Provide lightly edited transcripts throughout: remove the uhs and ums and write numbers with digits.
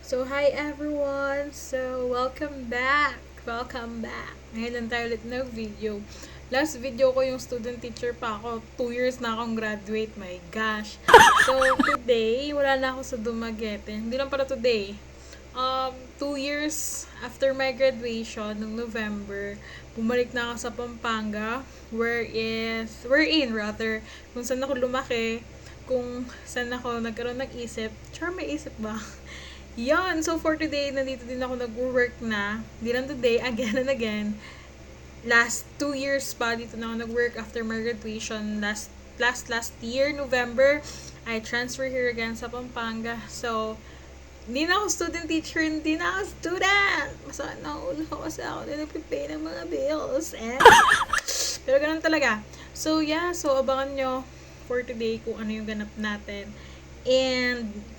So, hi everyone! So, welcome back! Welcome back! Ngayon lang tayo ulit ng video. Last video ko yung student teacher pa ako. 2 years na akong graduate. My gosh! So, today, wala na ako sa Dumaguete. Hindi lang pala today. 2 years after my graduation, noong November, bumalik na ako sa Pampanga, wherein rather, kung saan ako lumaki, kung saan ako nagkaroon ng isip. May isip ba? Yan. So, for today, nandito din ako nag-work na. Hindi lang today, again and again. Last 2 years pa, dito na ako nag-work after my graduation. Last year, November, I transferred here again sa Pampanga. So, hindi na ako student teacher, hindi na ako student. Masakit na ulo ko kasi ako na nagpipay ng mga bills. Pero ganun talaga. So, yeah. So, abangan nyo for today kung ano yung ganap natin. And,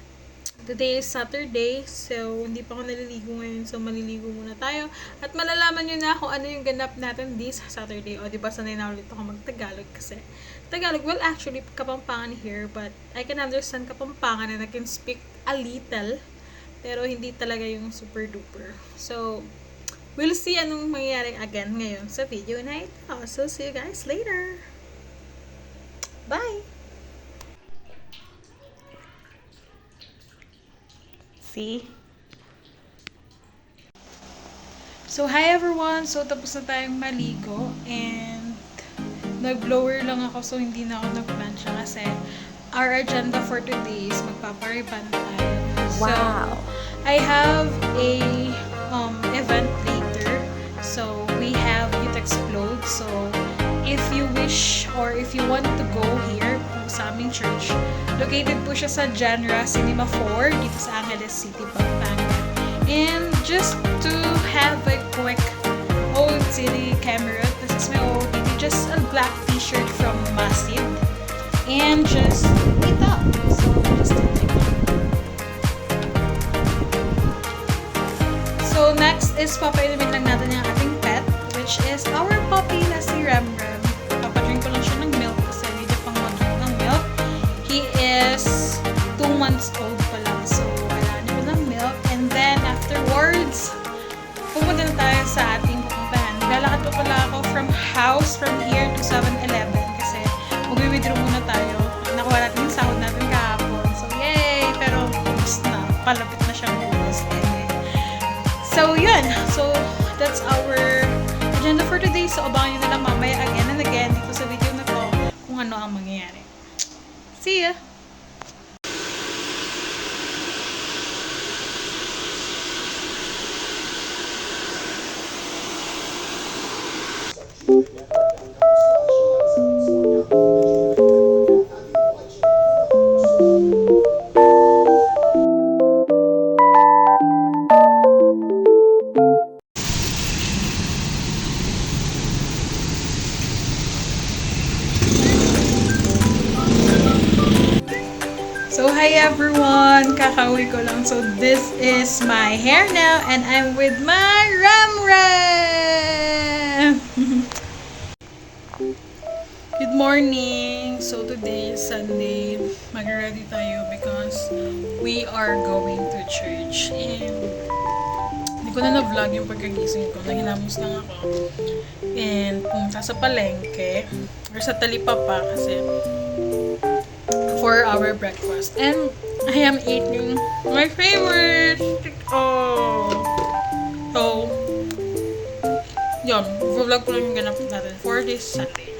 today is Saturday, so hindi pa ako naliligo ngayon, so maliligo muna tayo. At malalaman nyo na kung ano yung ganap natin this Saturday. O, diba sanay na ulit ako mag-Tagalog kasi Tagalog, well actually, Kapampangan here, but I can understand Kapampangan and I can speak a little, pero hindi talaga yung super duper. So, we'll see anong mangyayari again ngayon sa video na ito. So, see you guys later! Bye! See? So, hi everyone! So, tapos na tayong maligo and nag-blower lang ako so hindi na ako nag-plancha kasi our agenda for today is magpapariban tayo. Wow! So, I have a event later. So, we have Youth Explode. So, if you wish or if you want to go here sa aming church, located po siya sa Genre Cinema 4 dito sa Angeles City, Pampanga. And just to have a quick old city camera, this is my old TV, just a black t-shirt from Masid. And just meet up. So, just to take it. So, next is papainumin lang natin yung ating pet, which is our puppy na si Rembrandt. Papadrink ko lang siya ng milk kasi medyo pang mag-drink ng milk. He is 2 months old pa lang, so kailangan niya ng milk. And then, afterwards, pumunta na tayo sa ating pupuntahan. Lalakad pa pala ako from here to 7-Eleven kasi mag-withdraw muna tayo. Nakuha natin yung sahod natin kahapon. So, yay! Pero, ubus na. Palapit na siyang ubus. So, yun. So, that's our agenda for today. So, abangan nyo na lang mamaya again and again dito sa video na to kung ano ang mangyayari. See ya! So, hi everyone! Kakauwi ko lang. So, this is my hair now and I'm with my Ram. Good morning! So, today is Sunday. Mag-ready tayo because we are going to church. And hindi ko na na-vlog yung pagkagising ko. Nahilamos lang ako. And pumunta sa palengke or sa talipapa kasi for our breakfast. And I am eating my favorite. So, yun. Vlog ko lang yung ganap natin for this Sunday.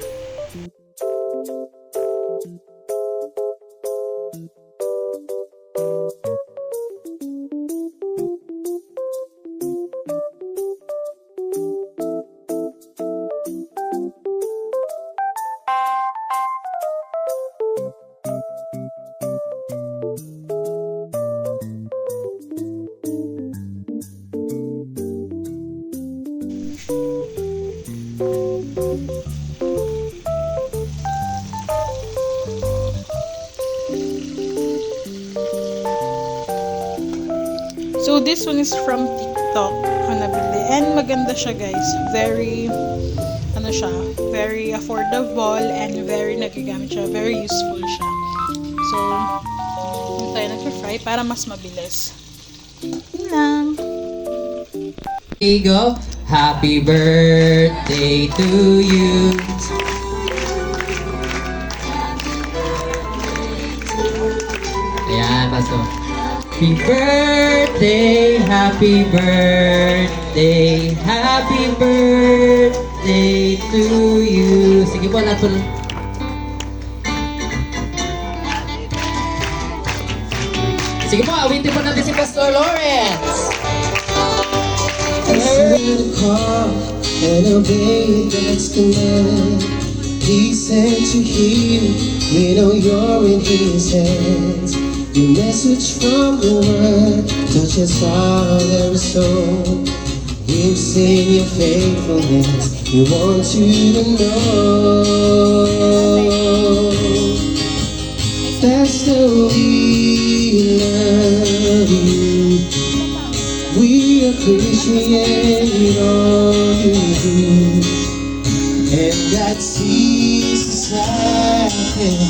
So, this one is from TikTok. Ako nabili. And maganda siya, guys. Very affordable and very nagagamit siya. Very useful siya. So, tayo nag-fry para mas mabilis. Yun lang. We go. Happy birthday to you. Ayan, paso. Happy birthday, happy birthday, happy birthday to you. Sige po, natul. Sige po, awitin po natin si Pastor Lawrence. In the car and obey God's command. He sent you here, we know you're in His hands. Your message from the Word touches our every soul. We've seen your faithfulness, we want you to know that's the we love you. We appreciate all you do, and that sees the sacrifice.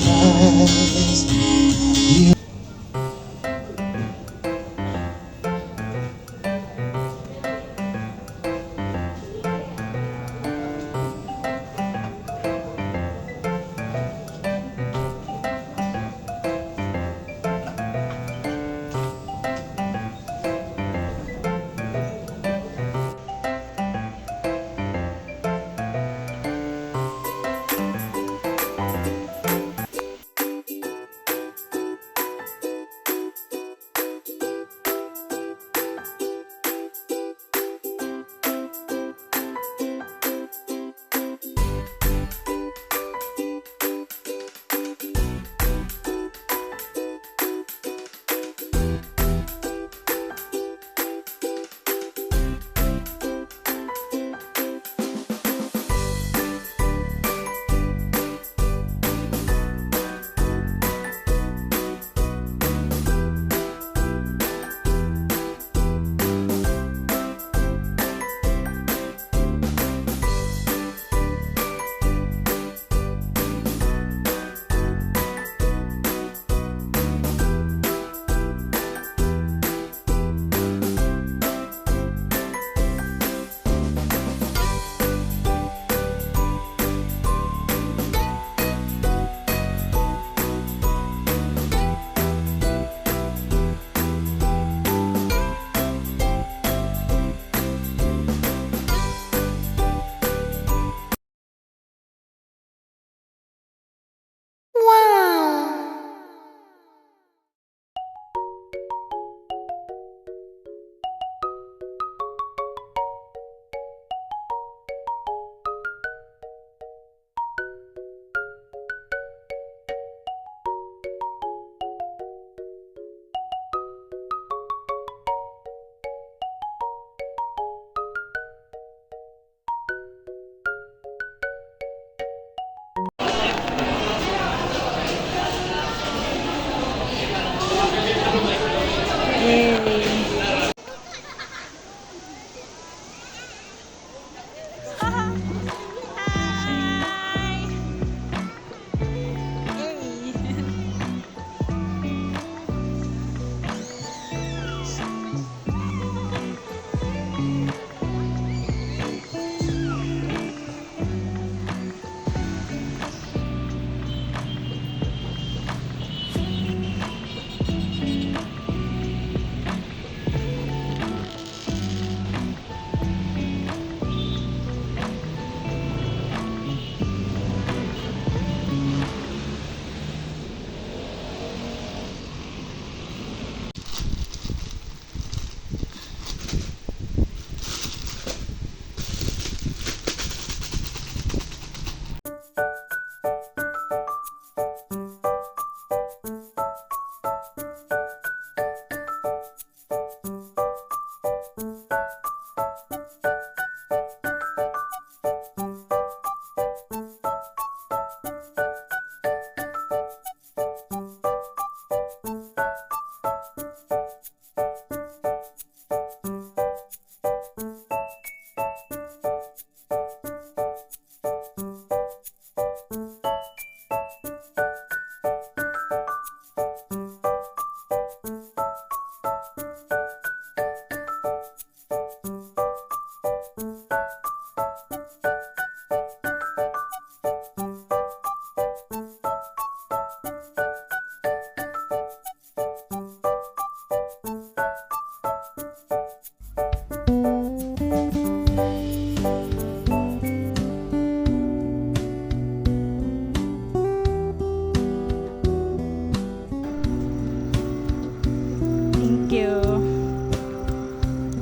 you.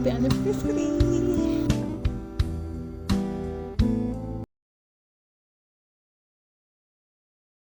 The end of the screen.